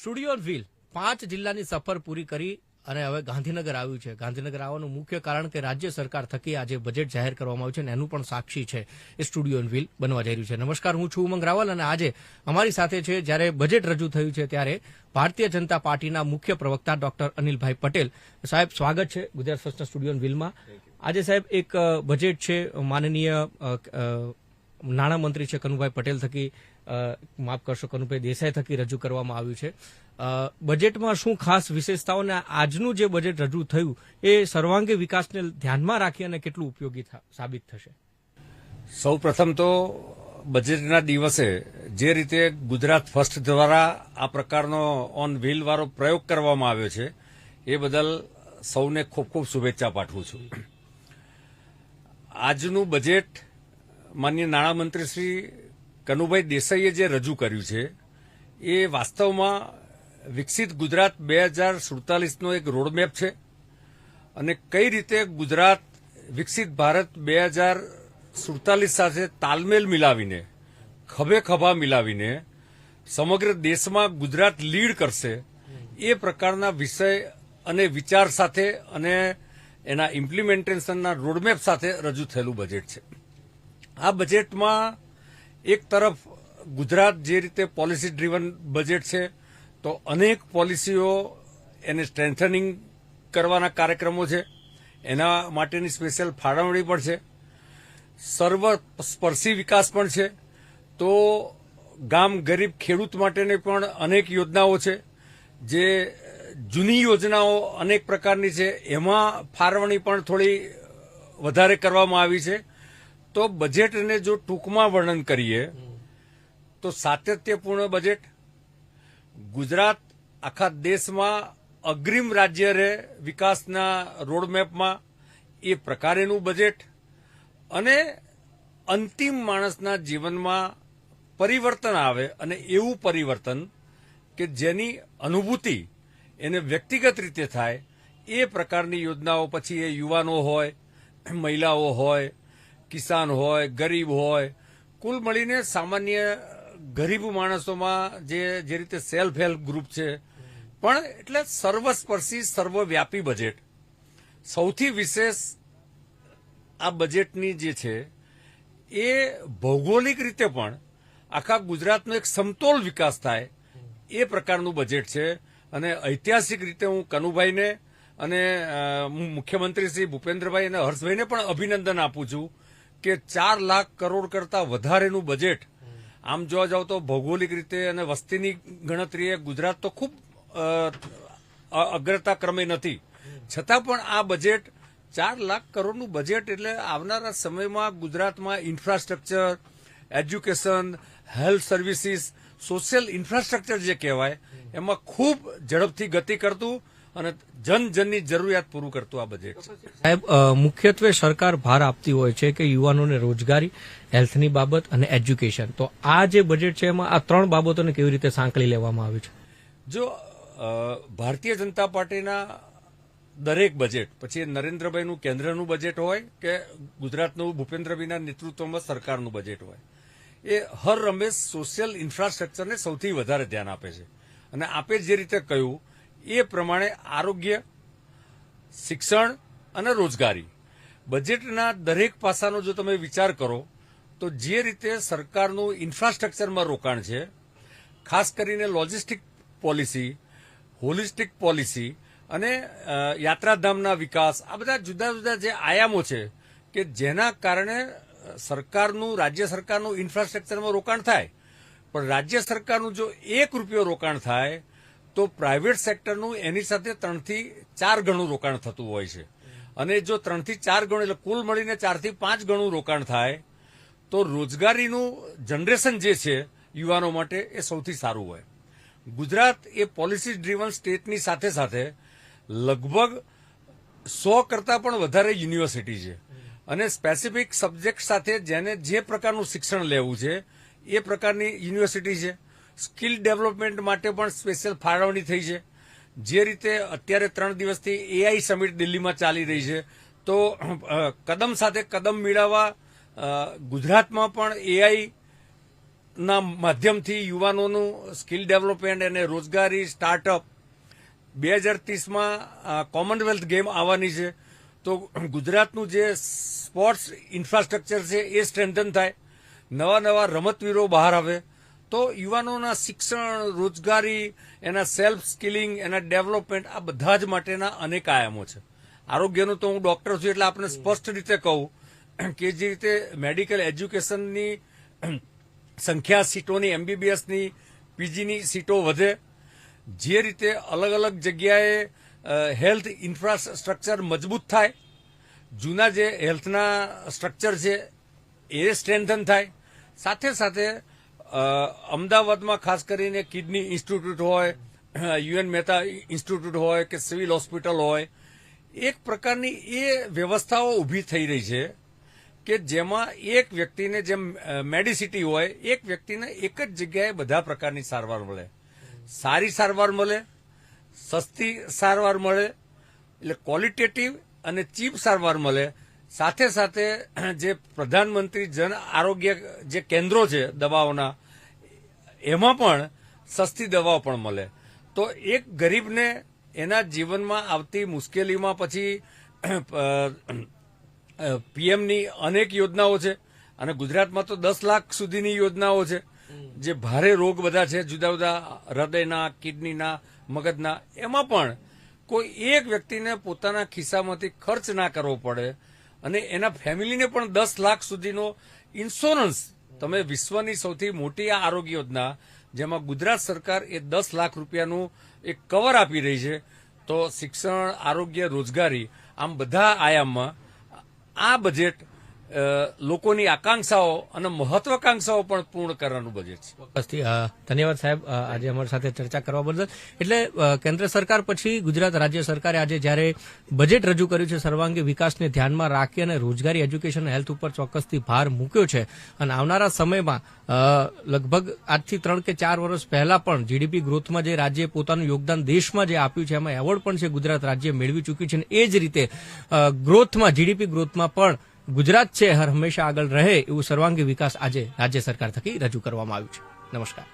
Studio wheel 5 જિલ્લાની સફર પૂરી કરી અને હવે ગાંધીનગર આવ્યું છે. ગાંધીનગર આવવાનું મુખ્ય કારણ કે રાજ્ય સરકાર થકી આજે બજેટ જાહેર કરવામાં આવ્યું છે અને એનું પણ સાક્ષી છે એ સ્ટુડિયો વ્હીલ બનવા જઈ રહ્યું છે. નમસ્કાર, હું છું ઉમંગ રાવલ અને આજે અમારી સાથે છે જ્યારે બજેટ રજૂ થયું છે ત્યારે ભારતીય જનતા પાર્ટીના મુખ્ય પ્રવક્તા ડોક્ટર અનિલભાઈ પટેલ. સાહેબ, સ્વાગત છે ગુજરાત ફર્સ્ટના સ્ટુડિયો વ્હીલમાં. આજે સાહેબ એક બજેટ છે માનનીય નાણામંત્રી છે કનુભાઈ પટેલ થકી, માફ કરશો કનુભાઈ દેસાઈ થકી રજૂ કરવામાં આવ્યું છે. બજેટમાં શું ખાસ વિશેષતાઓ અને આજનું જે બજેટ રજૂ થયું એ સર્વાંગી વિકાસને ધ્યાનમાં રાખી અને કેટલું ઉપયોગી સાબિત થશે? સૌ પ્રથમ તો બજેટના દિવસે જે રીતે ગુજરાત ફર્સ્ટ દ્વારા આ પ્રકારનો ઓન વ્હીલ વાળો પ્રયોગ કરવામાં આવ્યો છે એ બદલ સૌને ખૂબ ખૂબ શુભેચ્છા પાઠવું છું. આજનું બજેટ માનનીય નાણામંત્રી શ્રી કનુભાઈ દેસાઈએ જે રજૂ કર્યું છે એ વાસ્તવમાં વિકસિત ગુજરાત 2047નો એક રોડમેપ છે અને કઈ રીતે ગુજરાત વિકસિત ભારત 2047 સાથે તાલમેલ મિલાવીને ખભે ખભા મિલાવીને સમગ્ર દેશમાં ગુજરાત લીડ કરશે એ પ્રકારના વિષય અને વિચાર સાથે અને એના ઇમ્પ્લિમેન્ટેશનના રોડમેપ સાથે રજૂ થયેલું બજેટ છે. આ બજેટમાં એક તરફ ગુજરાત જે રીતે પોલિસી ડ્રીવન બજેટ છે તો અનેક પોલિસીઓ એને સ્ટ્રેન્થનિંગ કરવાના કાર્યક્રમો છે, એના માટેની સ્પેશિયલ ફાળવણી પણ છે. સર્વસ્પર્શી વિકાસ પણ છે. તો ગામ ગરીબ ખેડૂત માટેની પણ અનેક યોજનાઓ છે. જે જૂની યોજનાઓ અનેક પ્રકારની છે એમાં ફાળવણી પણ થોડી વધારે કરવામાં આવી છે. તો બજેટને જો ટૂંકમાં વર્ણન કરીએ તો સાતત્યપૂર્ણ બજેટ, ગુજરાત આખા દેશમાં અગ્રીમ રાજ્ય રહે વિકાસના રોડમેપમાં એ પ્રકારેનું બજેટ અને અંતિમ માણસના જીવનમાં પરિવર્તન આવે અને એવું પરિવર્તન કે જેની અનુભૂતિ એને વ્યક્તિગત રીતે થાય એ પ્રકારની યોજનાઓ. પછી એ યુવાનો હોય, મહિલાઓ હોય, કિસાન હોય, ગરીબ હોય, કુલ મળીને સામાન્ય ગરીબ માણસોમાં જે રીતે સેલ્ફ હેલ્પ ગ્રુપ છે પણ એટલે સર્વસ્પર્શી સર્વવ્યાપી બજેટ. સૌથી વિશેષ આ બજેટની જે છે એ ભૌગોલિક રીતે પણ આખા ગુજરાતનો એક સમતોલ વિકાસ થાય એ પ્રકારનું બજેટ છે. અને ઐતિહાસિક રીતે હું કનુભાઈને અને મુખ્યમંત્રી શ્રી ભૂપેન્દ્રભાઈ અને હર્ષભાઈને પણ અભિનંદન આપું છું કે 4 લાખ કરોડ કરતા વધારેનું બજેટ. આમ જોવા જાવ તો ભૌગોલિક રીતે અને વસ્તીની ગણતરીએ ગુજરાત તો ખૂબ અગ્રતા ક્રમે નથી, છતાં પણ આ બજેટ 4 લાખ કરોડનું બજેટ એટલે આવનારા સમયમાં ગુજરાતમાં infrastructure, education, health services, social infrastructure જે કહેવાય એમાં ખૂબ ઝડપથી ગતિ કરતું અને જનજનની જરૂરિયાત પૂરું કરતું આ બજેટ છે. સાહેબ, મુખ્યત્વે સરકાર ભાર આપતી હોય છે કે યુવાનોને રોજગારી, હેલ્થની બાબત અને એજ્યુકેશન. તો આ જે બજેટ છે એમાં આ 3 બાબતોને કેવી રીતે સાંકળી લેવામાં આવી છે? જો ભારતીય જનતા પાર્ટીના દરેક બજેટ, પછી નરેન્દ્રભાઈનું કેન્દ્રનું બજેટ હોય કે ગુજરાતનું ભૂપેન્દ્રભાઈના નેતૃત્વમાં સરકારનું બજેટ હોય, એ હર રમેશ સોશિયલ ઇન્ફ્રાસ્ટ્રક્ચરને સૌથી વધારે ધ્યાન આપે છે. અને આપે જે રીતે કહ્યું એ પ્રમાણે આરોગ્ય, શિક્ષણ અને રોજગારી બજેટના દરેક પાસાનો જો તમે વિચાર કરો તો જે રીતે સરકારનું ઇન્ફ્રાસ્ટ્રક્ચરમાં રોકાણ છે, ખાસ કરીને લોજિસ્ટિક પોલિસી, હોલિસ્ટિક પોલિસી અને યાત્રાધામના વિકાસ, આ બધા જુદા જુદા જે આયામો છે કે જેના કારણે સરકારનું, રાજ્ય સરકારનું ઇન્ફ્રાસ્ટ્રક્ચરમાં રોકાણ થાય. પણ રાજ્ય સરકારનું જો 1 રૂપિયો રોકાણ થાય તો પ્રાઇવેટ સેક્ટરનું એની સાથે 3 થી 4 ગણું રોકાણ થતું હોય છે. અને જો 3 થી 4 ગણું એટલે કુલ મળીને 4 થી 5 ગણું રોકાણ થાય તો રોજગારીનું જનરેશન જે છે યુવાનો માટે એ સૌથી સારું હોય. ગુજરાત એ પોલિસી ડ્રીવન સ્ટેટની સાથે સાથે લગભગ 100 કરતાં પણ વધારે યુનિવર્સિટી છે અને સ્પેસિફિક સબ્જેક્ટ સાથે જેને જે પ્રકારનું શિક્ષણ લેવું છે એ પ્રકારની યુનિવર્સિટી છે. સ્કિલ ડેવલપમેન્ટ માટે પણ સ્પેશિયલ ફાળવણી થઈ છે. જે રીતે અત્યારે 3 દિવસથી એઆઈ સમિટ દિલ્હીમાં ચાલી રહી છે તો કદમ સાથે કદમ મિલાવવા ગુજરાતમાં પણ એઆઈ ના માધ્યમથી યુવાનોનું સ્કિલ ડેવલપમેન્ટ અને રોજગારી સ્ટાર્ટઅપ 2030માં કોમનવેલ્થ ગેમ આવવાની છે, તો ગુજરાતનું જે સ્પોર્ટ્સ ઇન્ફ્રાસ્ટ્રક્ચર છે એ સ્ટ્રેન્થન થાય, નવા નવા રમતવીરો બહાર આવે, તો યુવાનોના શિક્ષણ, રોજગારી, એના સેલ્ફ સ્કિલિંગ, એના ડેવલપમેન્ટ, આ બધા જ માટેના અનેક આયામો છે. આરોગ્યનું તો હું ડોક્ટર છું એટલે આપણે સ્પષ્ટ રીતે કહું કે જે રીતે મેડિકલ એજ્યુકેશનની સંખ્યા સીટોની, એમબીબીએસની, પીજીની સીટો વધે, જે રીતે અલગ અલગ જગ્યાએ હેલ્થ ઇન્ફ્રાસ્ટ્રક્ચર મજબૂત થાય, જૂના જે હેલ્થના સ્ટ્રક્ચર છે એ સ્ટ્રેન્થન થાય, સાથે સાથે અમદાવાદમાં ખાસ કરીને કિડની ઇન્સ્ટિટ્યૂટ હોય, યુએન મહેતા ઇન્સ્ટિટ્યૂટ હોય કે સિવિલ હોસ્પિટલ હોય, એક પ્રકારની એ વ્યવસ્થાઓ ઊભી થઈ રહી છે કે જેમાં એક વ્યક્તિને, જેમ મેડિસિટી હોય, એક વ્યક્તિને એક જ જગ્યાએ બધા પ્રકારની સારવાર મળે, સારી સારવાર મળે, સસ્તી સારવાર મળે, એટલે ક્વોલિટેટિવ અને ચીપ સારવાર મળે, સાથે સાથે જે પ્રધાનમંત્રી જન આરોગ્ય જે કેન્દ્રો છે દવાઓના, એમાં પણ સસ્તી દવાઓ પણ મળે. તો એક ગરીબને એના જીવનમાં આવતી મુશ્કેલીમાં પછી પીએમની અનેક યોજનાઓ છે, અને ગુજરાતમાં તો 10 લાખ સુધીની યોજનાઓ છે, જે ભારે રોગ બધા છે, જુદા જુદા હૃદયના, કિડનીના, મગજના, એમાં પણ કોઈ એક વ્યક્તિને પોતાના ખિસ્સામાંથી ખર્ચ ના કરવો પડે, અને એના ફેમિલીને પણ 10 લાખ સુધીનો ઇન્સ્યોરન્સ. તમે વિશ્વની સૌથી મોટી આ આરોગ્ય યોજના, જેમાં ગુજરાત સરકાર એ 10 લાખ રૂપિયાનું એક કવર આપી રહી છે. તો શિક્ષણ, આરોગ્ય, રોજગારી, આમ બધા આયામમાં આ બજેટ લોકોની આકાંક્ષાઓ અને મહત્વાકાંક્ષાઓ પણ પૂર્ણ કરવાનું બજેટ છે. ચોક્કસથી ધન્યવાદ સાહેબ, આજે અમારી સાથે ચર્ચા કરવા બદલ. એટલે કેન્દ્ર સરકાર પછી ગુજરાત રાજ્ય સરકારે આજે જ્યારે બજેટ રજૂ કર્યું છે, સર્વાંગી વિકાસને ધ્યાનમાં રાખી અને રોજગારી, એજ્યુકેશન, હેલ્થ ઉપર ચોક્કસથી ભાર મૂક્યો છે, અને આવનારા સમયમાં લગભગ આજથી 3 કે 4 વર્ષ પહેલા પણ જીડીપી ગ્રોથમાં જે રાજ્યે પોતાનું યોગદાન દેશમાં જે આપ્યું છે, એમાં એવોર્ડ પણ છે ગુજરાત રાજ્ય મેળવી ચૂક્યું છે, અને એ જ રીતે ગ્રોથમાં, જીડીપી ગ્રોથમાં પણ ગુજરાત છે હર હંમેશા આગળ રહે એવું સર્વાંગી વિકાસ આજે રાજ્ય સરકાર થકી રજૂ કરવામાં આવ્યું છે. નમસ્કાર.